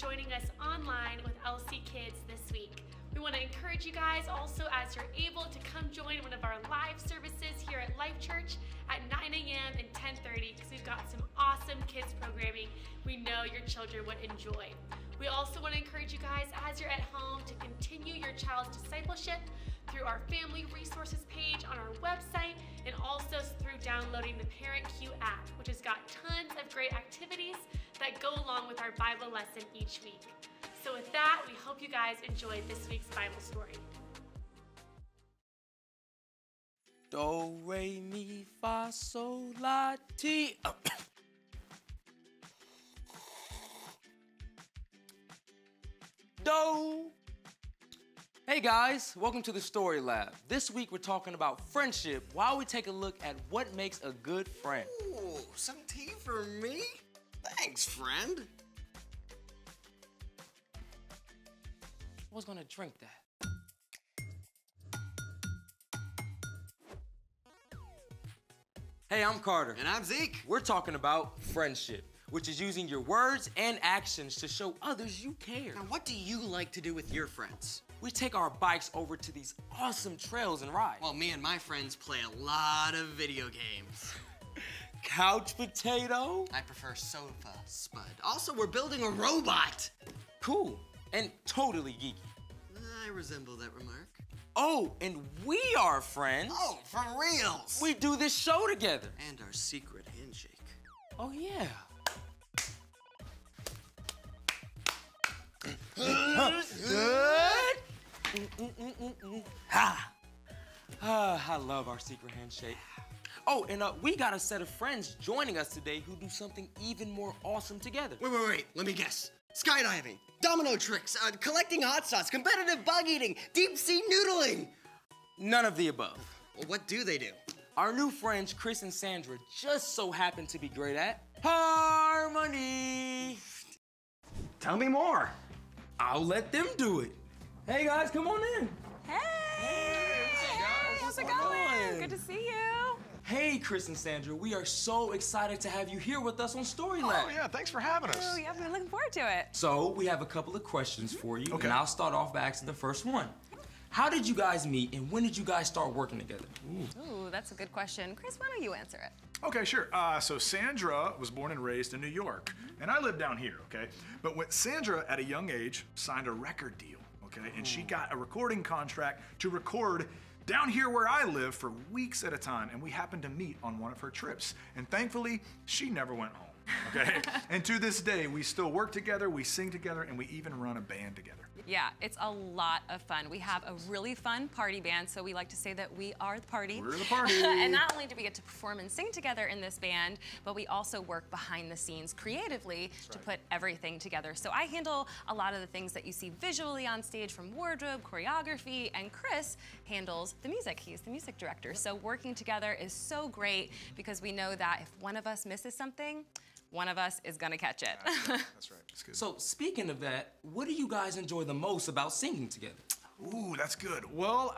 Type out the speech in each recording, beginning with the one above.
joining us online with LCKids this week. We want to encourage you guys also, as you're able, to come join one of our live services here at LifeChurch at 9 a.m. and 10:30 because we've got some awesome kids programming we know your children would enjoy. We also want to encourage you guys, as you're at home, to continue your child's discipleship through our family resources page on our website and also through downloading the Parent Q app, which has got tons of great activities that go along with our Bible lesson each week. So with that, we hope you guys enjoyed this week's Bible story. Do, re, mi, fa, sol, la, ti. Do. Hey guys, welcome to the Story Lab. This week we're talking about friendship while we take a look at what makes a good friend. Ooh, some tea for me? Thanks, friend. I was gonna drink that. Hey, I'm Carter. And I'm Zeke. We're talking about friendship, which is using your words and actions to show others you care. Now, what do you like to do with your friends? We take our bikes over to these awesome trails and ride. Well, me and my friends play a lot of video games. Couch potato? I prefer sofa spud. Also, we're building a robot. Cool, and totally geeky. I resemble that remark. Oh, and we are friends. Oh, for reals. We do this show together. And our secret handshake. Oh, yeah. I love our secret handshake. Oh, and we got a set of friends joining us today who do something even more awesome together. Wait. Let me guess. Skydiving, domino tricks, collecting hot sauce, competitive bug eating, deep sea noodling. None of the above. Well, what do they do? Our new friends, Chris and Sandra, just so happen to be great at harmony. Tell me more. I'll let them do it. Hey guys, come on in. Hey! How's it going? Good to see you. Hey, Chris and Sandra, we are so excited to have you here with us on Story Lab. Oh, yeah, thanks for having us. Oh, yeah, we're looking forward to it. So, we have a couple of questions for you, Okay. and I'll start off by asking the first one. How did you guys meet, and when did you guys start working together? Ooh, that's a good question. Chris, why don't you answer it? Okay, sure. So Sandra was born and raised in New York, and I live down here, okay? But when Sandra, at a young age, signed a record deal, okay? And she got a recording contract to record down here where I live for weeks at a time, and we happened to meet on one of her trips. And thankfully, she never went home, okay? And to this day, we still work together, we sing together, and we even run a band together. Yeah, it's a lot of fun. We have a really fun party band, so we like to say that we are the party. We're the party. And not only do we get to perform and sing together in this band, but we also work behind the scenes creatively to put everything together. So I handle a lot of the things that you see visually on stage, from wardrobe, choreography, and Chris handles the music. He's the music director. So working together is so great because we know that if one of us misses something, one of us is gonna catch it. That's right. That's good. So, speaking of that, what do you guys enjoy the most about singing together? Ooh, that's good. Well,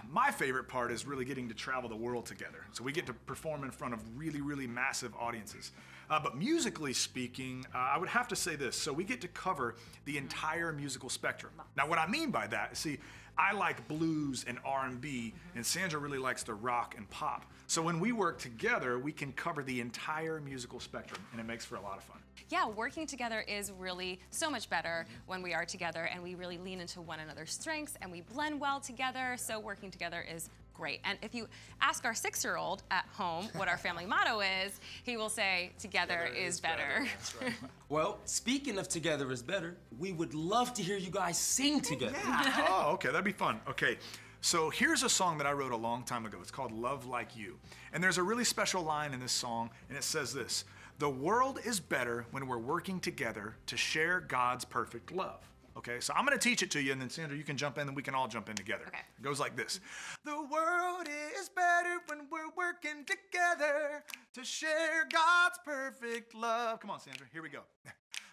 my favorite part is really getting to travel the world together. So we get to perform in front of really, really massive audiences. But musically speaking, I would have to say this. So we get to cover the entire musical spectrum. Now, what I mean by that, see, I like blues and R&B, and Sandra really likes the rock and pop. So when we work together, we can cover the entire musical spectrum, and it makes for a lot of fun. Yeah, working together is really so much better when we are together, and we really lean into one another's strengths, and we blend well together, so working together is great. And if you ask our 6-year-old at home what our family motto is, he will say, together is better. That's right. Well, speaking of together is better, we would love to hear you guys sing together. Oh, okay, that'd be fun. Okay, so here's a song that I wrote a long time ago. It's called Love Like You. And there's a really special line in this song, and it says this: "The world is better when we're working together to share God's perfect love." Okay, so I'm gonna teach it to you, and then Sandra, you can jump in, and we can all jump in together. Okay. It goes like this. The world is better when we're working together to share God's perfect love. Come on, Sandra, here we go.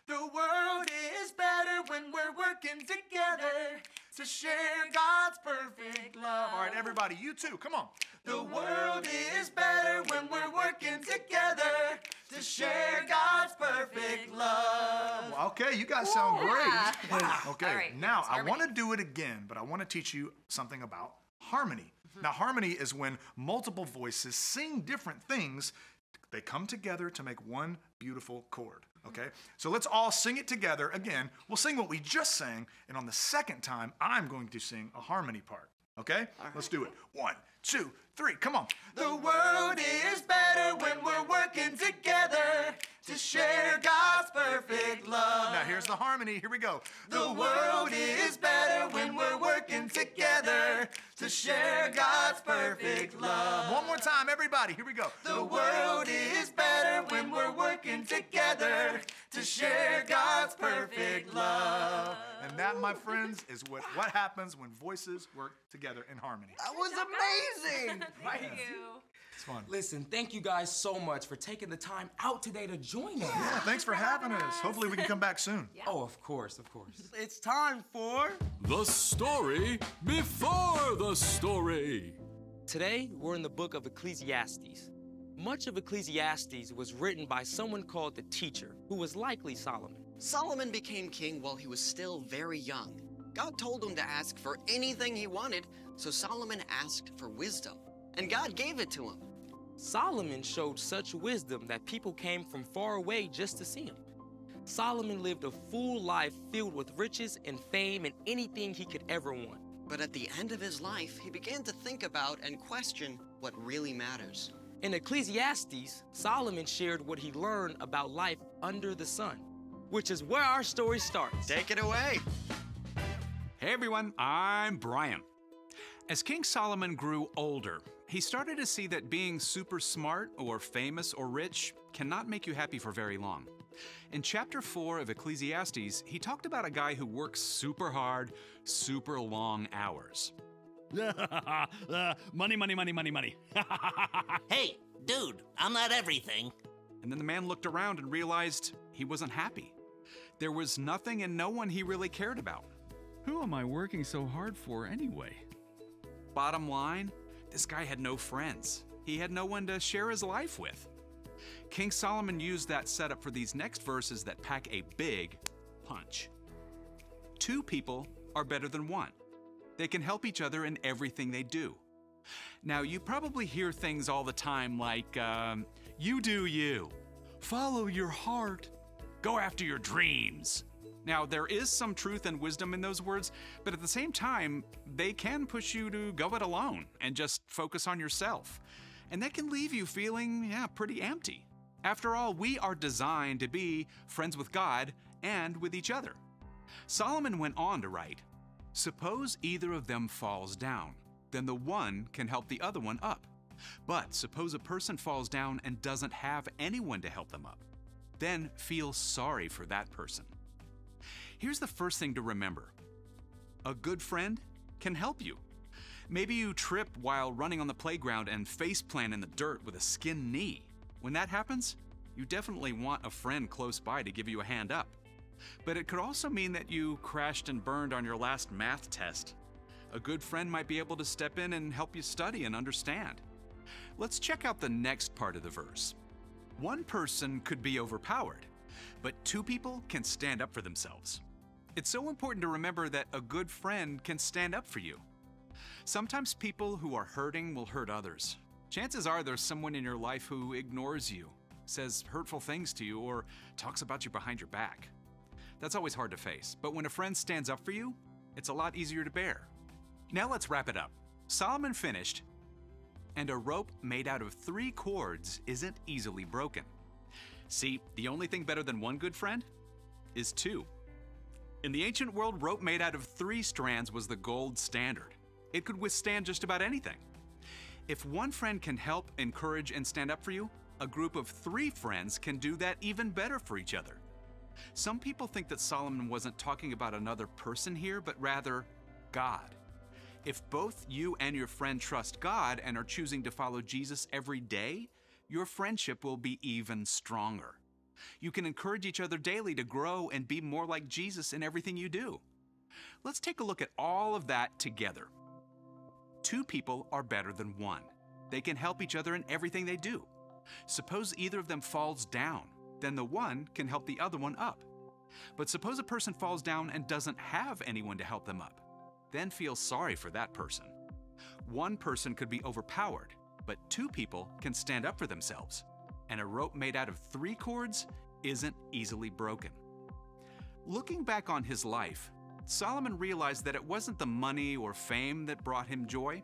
The world is better when we're working together to share God's perfect love. All right, everybody, you too, come on. The world is better when we're working together to share God's perfect love. Okay, you guys sound great. Wow. Okay, All right, now it's I want to harmony. do it again, but I want to teach you something about harmony. Now, harmony is when multiple voices sing different things. They come together to make one beautiful chord, okay? So let's all sing it together again. We'll sing what we just sang, and on the second time, I'm going to sing a harmony part, okay? Let's do it. 1, 2, 3, come on. The world is better when we're working together to share God's perfect love. Now, here's the harmony. Here we go. The world is better when we're working together to share God's perfect love. One more time, everybody. Here we go. The world is better when we're working together to share God's perfect love. And that, my friends, is what happens when voices work together in harmony. That was amazing. Thank you. It's fun. Listen, thank you guys so much for taking the time out today to join us. Yeah, thanks for having us. Hopefully we can come back soon. Oh, of course, of course. It's time for The story before the story. Today, we're in the book of Ecclesiastes. Much of Ecclesiastes was written by someone called the teacher, who was likely Solomon. Solomon became king while he was still very young. God told him to ask for anything he wanted, so Solomon asked for wisdom, and God gave it to him. Solomon showed such wisdom that people came from far away just to see him. Solomon lived a full life filled with riches and fame and anything he could ever want. But at the end of his life, he began to think about and question what really matters. In Ecclesiastes, Solomon shared what he learned about life under the sun, which is where our story starts. Take it away. Hey everyone, I'm Brian. As King Solomon grew older, he started to see that being super smart or famous or rich cannot make you happy for very long. In chapter 4 of Ecclesiastes, he talked about a guy who works super hard, super long hours. Money, money, money, money, money. Hey, dude, I'm not everything. And then the man looked around and realized he wasn't happy. There was nothing and no one he really cared about. Who am I working so hard for anyway? Bottom line, this guy had no friends. He had no one to share his life with. King Solomon used that setup for these next verses that pack a big punch. 2 people are better than 1. They can help each other in everything they do. Now, you probably hear things all the time like, you do you, follow your heart, go after your dreams. Now, there is some truth and wisdom in those words, but at the same time, they can push you to go it alone and just focus on yourself. And that can leave you feeling, pretty empty. After all, we are designed to be friends with God and with each other. Solomon went on to write, suppose either of them falls down, then the one can help the other one up. But suppose a person falls down and doesn't have anyone to help them up, then feel sorry for that person. Here's the first thing to remember. A good friend can help you. Maybe you trip while running on the playground and faceplant in the dirt with a skinned knee. When that happens, you definitely want a friend close by to give you a hand up. But it could also mean that you crashed and burned on your last math test. A good friend might be able to step in and help you study and understand. Let's check out the next part of the verse. One person could be overpowered, but 2 people can stand up for themselves. It's so important to remember that a good friend can stand up for you. Sometimes people who are hurting will hurt others. Chances are there's someone in your life who ignores you, says hurtful things to you, or talks about you behind your back. That's always hard to face, but when a friend stands up for you, it's a lot easier to bear. Now let's wrap it up. Solomon finished, and a rope made out of 3 cords isn't easily broken. See, the only thing better than 1 good friend is 2. In the ancient world, rope made out of 3 strands was the gold standard. It could withstand just about anything. If 1 friend can help, encourage, and stand up for you, a group of 3 friends can do that even better for each other. Some people think that Solomon wasn't talking about another person here, but rather God. If both you and your friend trust God and are choosing to follow Jesus every day, your friendship will be even stronger. You can encourage each other daily to grow and be more like Jesus in everything you do. Let's take a look at all of that together. 2 people are better than 1. They can help each other in everything they do. Suppose either of them falls down, then the one can help the other one up. But suppose a person falls down and doesn't have anyone to help them up. Then feel sorry for that person. One person could be overpowered, but two people can stand up for themselves. And a rope made out of 3 cords isn't easily broken. Looking back on his life, Solomon realized that it wasn't the money or fame that brought him joy.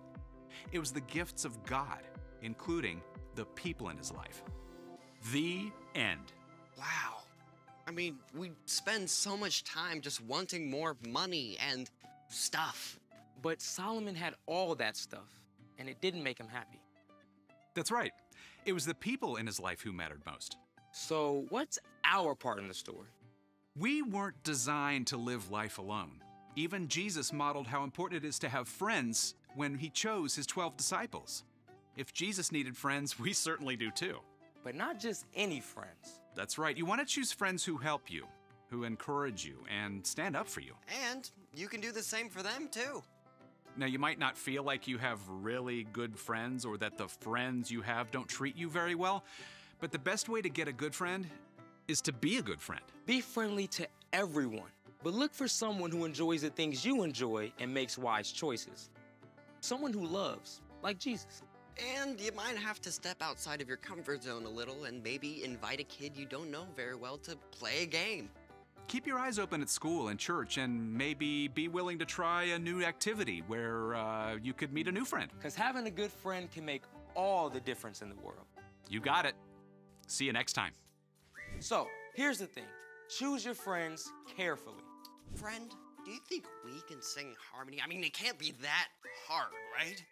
It was the gifts of God, including the people in his life. The end. Wow. I mean, we spend so much time just wanting more money and stuff. But Solomon had all that stuff, and it didn't make him happy. That's right. It was the people in his life who mattered most. So what's our part in the story? We weren't designed to live life alone. Even Jesus modeled how important it is to have friends when he chose his 12 disciples. If Jesus needed friends, we certainly do too. But not just any friends. That's right. You want to choose friends who help you, who encourage you, and stand up for you. And you can do the same for them too. Now, you might not feel like you have really good friends or that the friends you have don't treat you very well, but the best way to get a good friend is to be a good friend. Be friendly to everyone, but look for someone who enjoys the things you enjoy and makes wise choices. Someone who loves, like Jesus. And you might have to step outside of your comfort zone a little and maybe invite a kid you don't know very well to play a game. Keep your eyes open at school and church, and maybe be willing to try a new activity where you could meet a new friend. Because having a good friend can make all the difference in the world. You got it. See you next time. So, here's the thing. Choose your friends carefully. Friend, do you think we can sing harmony? I mean, it can't be that hard, right?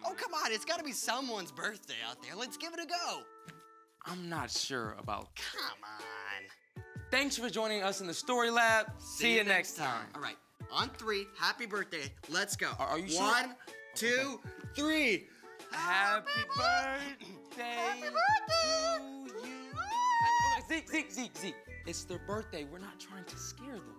Oh, come on, it's gotta be someone's birthday out there. Let's give it a go. I'm not sure about... Come on. Thanks for joining us in the Story Lab. See you next time. All right, on 3, happy birthday. Let's go. Are you sure? 1, 2, 3. Happy birthday Happy birthday to you. Zeke. It's their birthday. We're not trying to scare them.